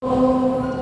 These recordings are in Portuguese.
Amados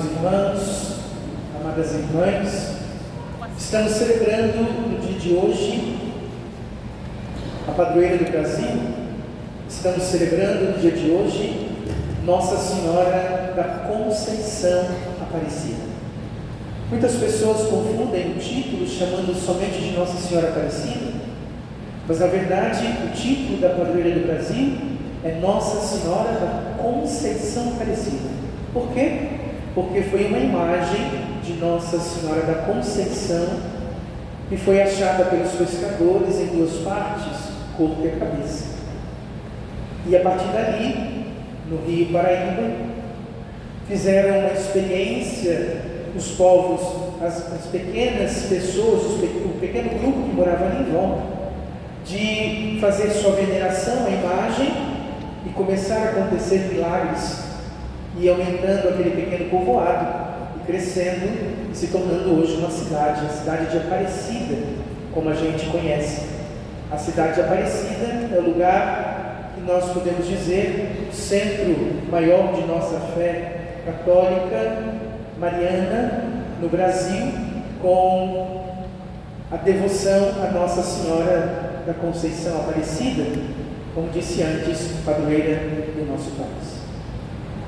irmãos, amadas irmãs, estamos celebrando no dia de hoje a padroeira do Brasil. Estamos celebrando no dia de hoje Nossa Senhora da Conceição Aparecida. Muitas pessoas confundem o título chamando somente de Nossa Senhora Aparecida, mas na verdade o título da padroeira do Brasil é Nossa Senhora da Conceição Aparecida. Por quê? Porque foi uma imagem de Nossa Senhora da Conceição que foi achada pelos pescadores em duas partes, corpo e cabeça. E a partir dali, no Rio Paraíba, fizeram uma experiência, os povos, as pequenas pessoas, o pequeno grupo que morava ali em volta, de fazer sua veneração à imagem e começar a acontecer milagres, e aumentando aquele pequeno povoado, e crescendo, e se tornando hoje uma cidade, a cidade de Aparecida, como a gente conhece. A cidade de Aparecida é o lugar que nós podemos dizer, o centro maior de nossa fé católica, mariana, no Brasil, com a devoção a Nossa Senhora da Conceição Aparecida, como disse antes, padroeira do nosso país.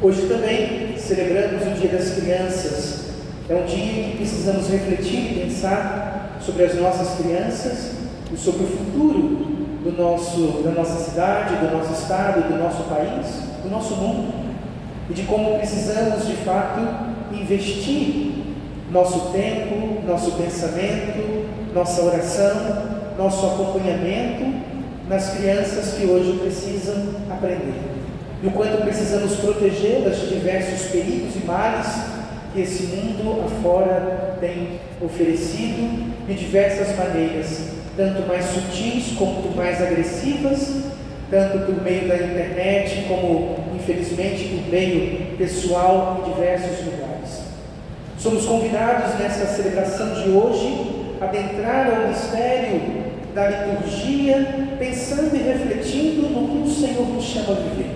Hoje também celebramos o Dia das Crianças. É um dia em que precisamos refletir e pensar sobre as nossas crianças e sobre o futuro da nossa cidade, do nosso estado, do nosso país, do nosso mundo, e de como precisamos de fato investir nosso tempo, nosso pensamento, nossa oração, nosso acompanhamento nas crianças que hoje precisam aprender. E o quanto precisamos protegê-las de diversos perigos e males que esse mundo afora tem oferecido de diversas maneiras, tanto mais sutis quanto mais agressivas, tanto por meio da internet como, infelizmente, por meio pessoal em diversos lugares. Somos convidados nessa celebração de hoje a adentrar ao mistério da liturgia, pensando e refletindo no que o Senhor nos chama a viver.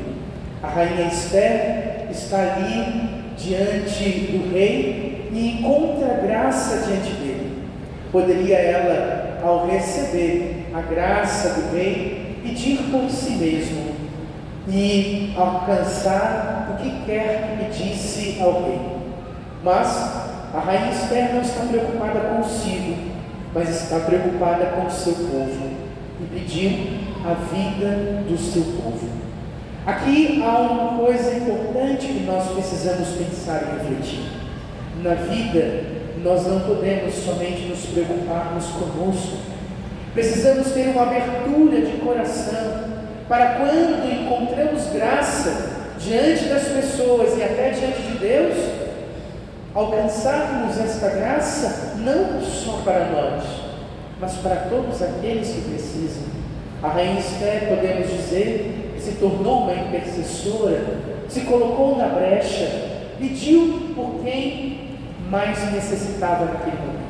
A rainha Esther está ali diante do rei e encontra graça diante dele. Poderia ela, ao receber a graça do rei, pedir por si mesmo e alcançar o que quer que pedisse ao rei. Mas a rainha Esther não está preocupada consigo, mas está preocupada com o seu povo e pediu a vida do seu povo. Aqui há uma coisa importante que nós precisamos pensar e refletir. Na vida, nós não podemos somente nos preocuparmos conosco. Precisamos ter uma abertura de coração para quando encontramos graça diante das pessoas e até diante de Deus, alcançarmos esta graça não só para nós, mas para todos aqueles que precisam. A rainha Esther, podemos dizer, se tornou uma intercessora, se colocou na brecha, pediu por quem mais necessitava naquele momento.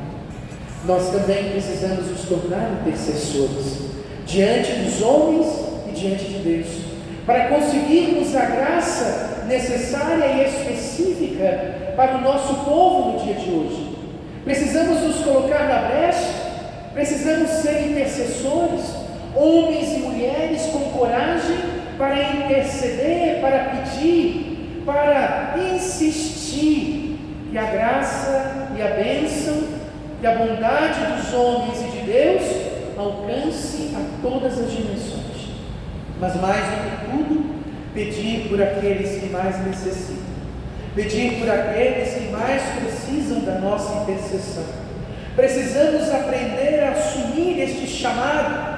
Nós também precisamos nos tornar intercessores diante dos homens e diante de Deus, para conseguirmos a graça necessária e específica para o nosso povo no dia de hoje. Precisamos nos colocar na brecha, precisamos ser intercessores, homens e mulheres com coragem para interceder, para pedir, para insistir que a graça e a bênção e a bondade dos homens e de Deus alcance a todas as dimensões. Mas mais do que tudo, pedir por aqueles que mais necessitam, pedir por aqueles que mais precisam da nossa intercessão. Precisamos aprender a assumir este chamado.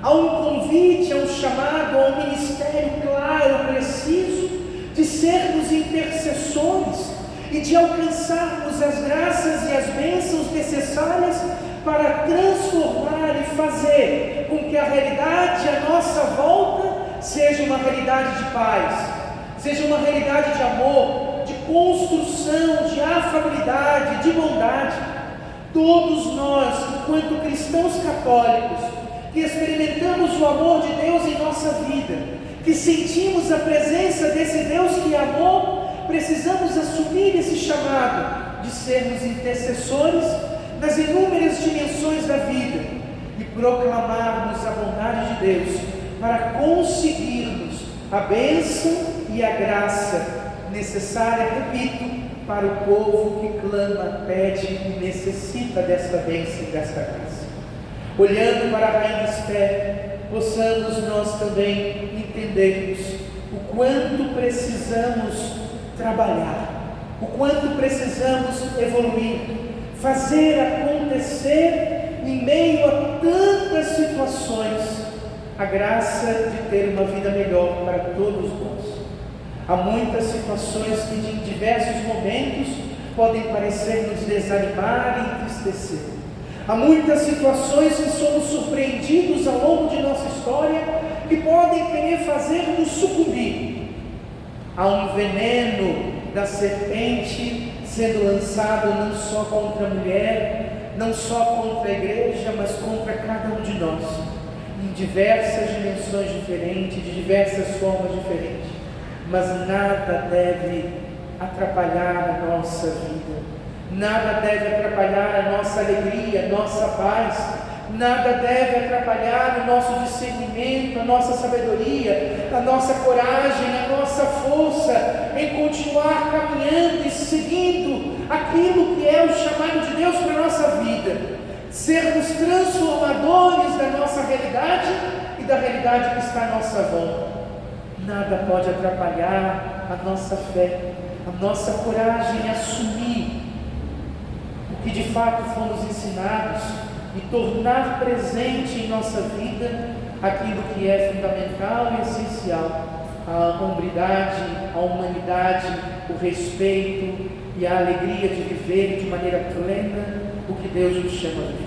Há um convite, há um chamado, há um ministério claro, preciso, de sermos intercessores e de alcançarmos as graças e as bênçãos necessárias para transformar e fazer com que a realidade à nossa volta seja uma realidade de paz, seja uma realidade de amor, de construção, de afabilidade, de bondade. Todos nós, enquanto cristãos católicos, que experimentamos o amor de Deus em nossa vida, que sentimos a presença desse Deus que é amor, precisamos assumir esse chamado de sermos intercessores nas inúmeras dimensões da vida e proclamarmos a bondade de Deus para conseguirmos a bênção e a graça necessária, repito, para o povo que clama, pede e necessita desta bênção e desta graça. Olhando para a Rainha Esther, possamos nós também entendermos o quanto precisamos trabalhar, o quanto precisamos evoluir, fazer acontecer em meio a tantas situações, a graça de ter uma vida melhor para todos nós. Há muitas situações que em diversos momentos podem parecer nos desanimar e entristecer. Há muitas situações que somos surpreendidos ao longo de nossa história que podem querer fazer-nos sucumbir. Há um veneno da serpente sendo lançado não só contra a mulher, não só contra a igreja, mas contra cada um de nós, em diversas dimensões diferentes, de diversas formas diferentes. Mas nada deve atrapalhar a nossa vida, nada deve atrapalhar a nossa alegria, a nossa paz, nada deve atrapalhar o nosso discernimento, a nossa sabedoria, a nossa coragem, a nossa força em continuar caminhando e seguindo aquilo que é o chamado de Deus para a nossa vida, sermos transformadores da nossa realidade e da realidade que está à nossa volta. Nada pode atrapalhar a nossa fé, a nossa coragem em assumir o que de fato fomos ensinados e tornar presente em nossa vida aquilo que é fundamental e essencial: a hombridade, a humanidade, o respeito e a alegria de viver de maneira plena o que Deus nos chama a viver.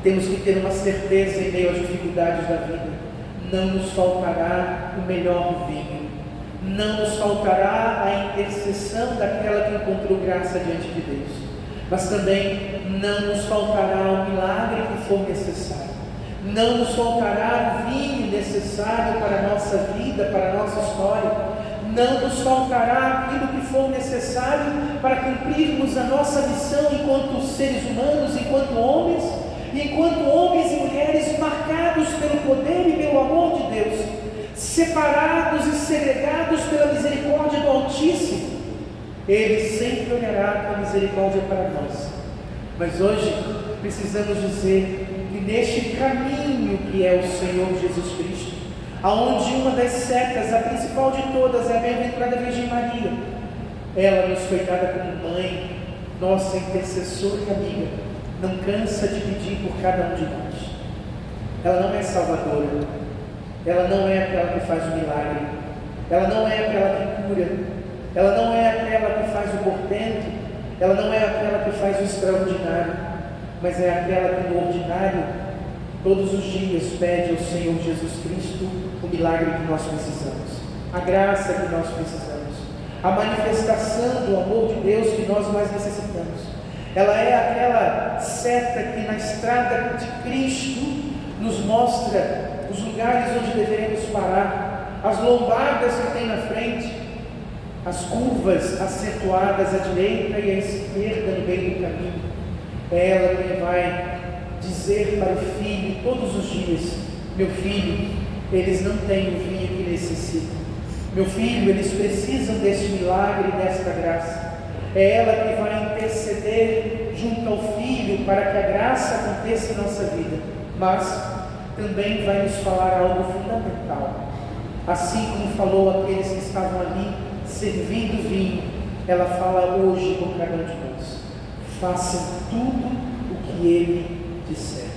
Temos que ter uma certeza em meio às dificuldades da vida: não nos faltará o melhor vinho, não nos faltará a intercessão daquela que encontrou graça diante de Deus, mas também não nos faltará o milagre que for necessário, não nos faltará o vinho necessário para a nossa vida, para a nossa história, não nos faltará aquilo que for necessário para cumprirmos a nossa missão enquanto seres humanos, enquanto homens e mulheres marcados pelo poder e pelo amor de Deus, separados e segregados pela misericórdia do Altíssimo. Ele sempre olhará com a misericórdia para nós. Mas hoje precisamos dizer que neste caminho que é o Senhor Jesus Cristo, aonde uma das setas, a principal de todas, é a bem-aventurada Virgem Maria, ela nos foi dada como mãe, nossa intercessora e amiga, não cansa de pedir por cada um de nós. Ela não é salvadora, ela não é aquela que faz o milagre, ela não é aquela que cura, ela não é aquela que faz o portento, ela não é aquela que faz o extraordinário, mas é aquela que no ordinário, todos os dias, pede ao Senhor Jesus Cristo o milagre que nós precisamos, a graça que nós precisamos, a manifestação do amor de Deus que nós mais necessitamos. Ela é aquela seta que na estrada de Cristo nos mostra os lugares onde deveremos parar, as lombadas que tem na frente, as curvas acentuadas à direita e à esquerda no meio do caminho. É ela quem vai dizer para o filho todos os dias: meu filho, eles não têm o vinho que necessitam, meu filho, eles precisam deste milagre e desta graça. É ela que vai interceder junto ao Filho para que a graça aconteça em nossa vida, mas também vai nos falar algo fundamental. Assim como falou àqueles que estavam ali servindo vinho, ela fala hoje com cada um de nós: façam tudo o que Ele disser,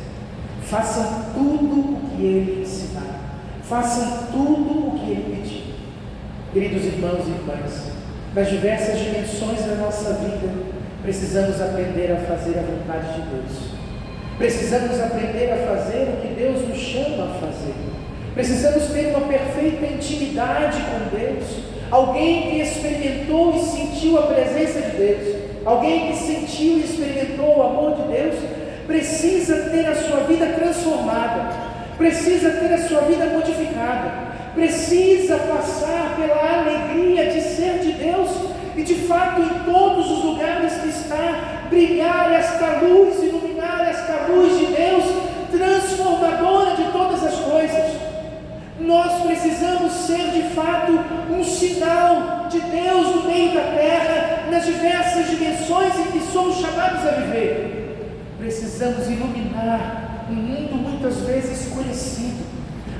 façam tudo o que Ele ensinar, façam tudo o que Ele pedir. Queridos irmãos e irmãs, nas diversas dimensões da nossa vida, precisamos aprender a fazer a vontade de Deus. Precisamos aprender a fazer o que Deus nos chama a fazer. Precisamos ter uma perfeita intimidade com Deus. Alguém que experimentou e sentiu a presença de Deus. alguém que sentiu e experimentou o amor de Deus, precisa ter a sua vida transformada, precisa ter a sua vida modificada, precisa passar pela alegria de ser de Deus e de fato em todos os lugares que está, brilhar esta luz, iluminar esta luz de Deus, transformadora de todas as coisas. Nós precisamos ser de fato um sinal de Deus no meio da terra, nas diversas dimensões em que somos chamados a viver. Precisamos iluminar um mundo muitas vezes escurecido,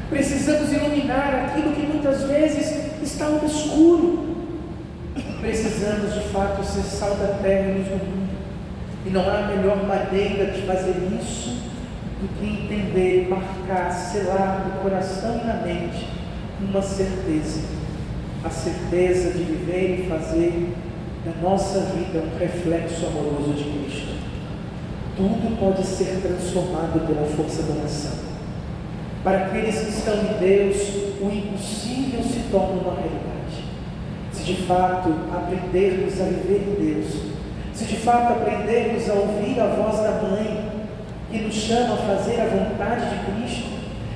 precisamos iluminar aquilo que muitas vezes está obscuro, precisamos de fato ser sal da terra e luz do mundo, e não há melhor maneira de fazer isso do que entender, marcar, selar no coração e na mente uma certeza, a certeza de viver e fazer da nossa vida um reflexo amoroso de Cristo. Tudo pode ser transformado pela força da oração. Para aqueles que estão em Deus, o impossível se torna uma realidade. Se de fato aprendermos a viver em Deus, se de fato aprendermos a ouvir a voz da Mãe, que nos chama a fazer a vontade de Cristo,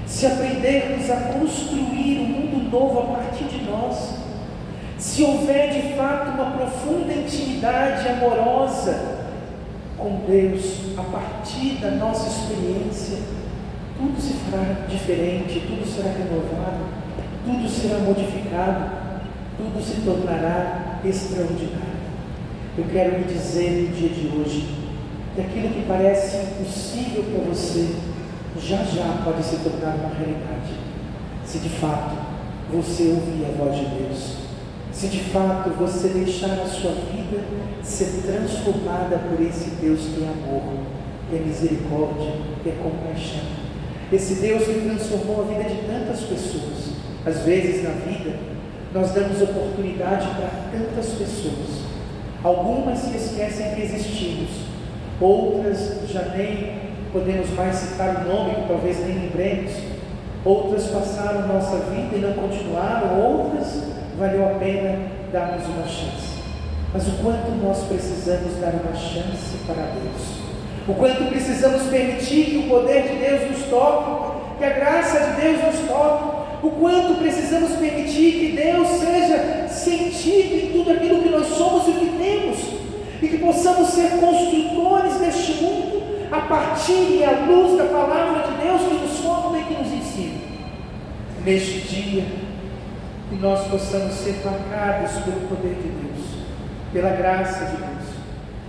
se aprendermos a construir um mundo novo a partir de nós, se houver de fato uma profunda intimidade amorosa com Deus a partir da nossa experiência, tudo se fará diferente, tudo será renovado, tudo será modificado, tudo se tornará extraordinário. Eu quero lhe dizer no dia de hoje que aquilo que parece impossível para você já pode se tornar uma realidade, se de fato você ouvir a voz de Deus, se de fato você deixar a sua vida ser transformada por esse Deus que é amor, que é misericórdia, que é compaixão, esse Deus que transformou a vida de tantas pessoas. Às vezes na vida nós damos oportunidade para tantas pessoas, algumas se esquecem que existimos, outras já nem podemos mais citar o nome, que talvez nem lembremos, outras passaram nossa vida e não continuaram, outras valeu a pena darmos uma chance. Mas o quanto nós precisamos dar uma chance para Deus, o quanto precisamos permitir que o poder de Deus nos toque, que a graça de Deus nos toque, o quanto precisamos permitir que Deus seja sentido em tudo aquilo que nós somos e o que temos, e que possamos ser construtores deste mundo a partir e à luz da palavra de Deus que nos forma e que nos ensina. Neste dia, que nós possamos ser marcados pelo poder de Deus, pela graça de Deus,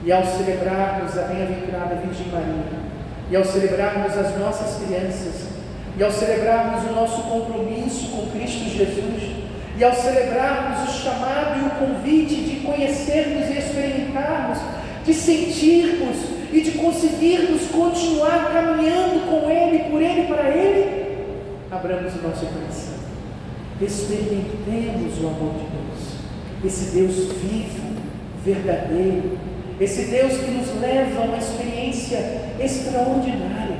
e ao celebrarmos a bem-aventurada Virgem Maria, e ao celebrarmos as nossas crianças, e ao celebrarmos o nosso compromisso com Cristo Jesus, e ao celebrarmos o chamado e o convite de conhecermos e experimentarmos, de sentirmos e de conseguirmos continuar caminhando com Ele, por Ele, para Ele, abramos o nosso coração, experimentemos o amor de Deus, esse Deus vivo, verdadeiro, esse Deus que nos leva a uma experiência extraordinária,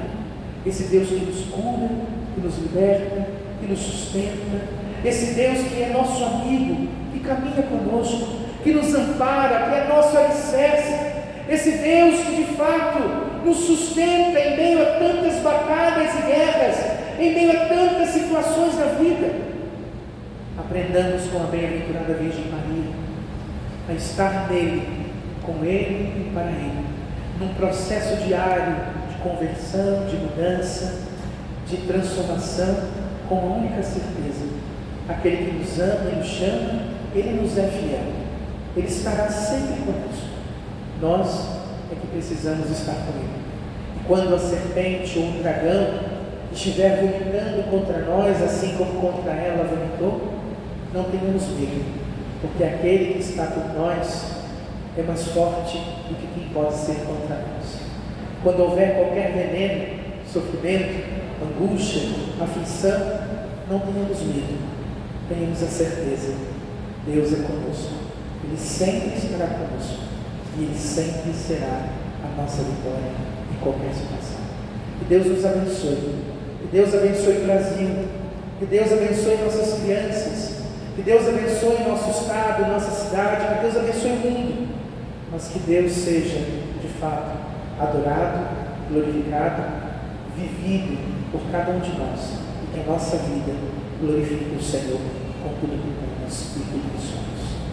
esse Deus que nos cura, que nos liberta, que nos sustenta, esse Deus que é nosso amigo, que caminha conosco, que nos ampara, que é nosso alicerce, esse Deus que de fato nos sustenta em meio a tantas batalhas e guerras, em meio a tantas situações da vida. Aprendamos com a bem-aventurada Virgem Maria a estar nele, com Ele e para Ele, num processo diário de conversão, de mudança, de transformação, com a única certeza: aquele que nos ama e nos chama, Ele nos é fiel, Ele estará sempre conosco. Nós é que precisamos estar com Ele. E quando a serpente ou o dragão estiver vomitando contra nós, assim como contra ela vomitou, não tenhamos medo, porque aquele que está por nós é mais forte do que quem pode ser contra nós. Quando houver qualquer veneno, sofrimento, angústia, aflição, não tenhamos medo, tenhamos a certeza: Deus é conosco, Ele sempre estará conosco, e Ele sempre será a nossa vitória em qualquer situação. Que Deus nos abençoe, que Deus abençoe o Brasil, que Deus abençoe nossas crianças, que Deus abençoe nosso estado, nossa cidade, que Deus abençoe o mundo, mas que Deus seja, de fato, adorado, glorificado, vivido por cada um de nós, e que a nossa vida glorifique o Senhor com tudo que temos e tudo que somos.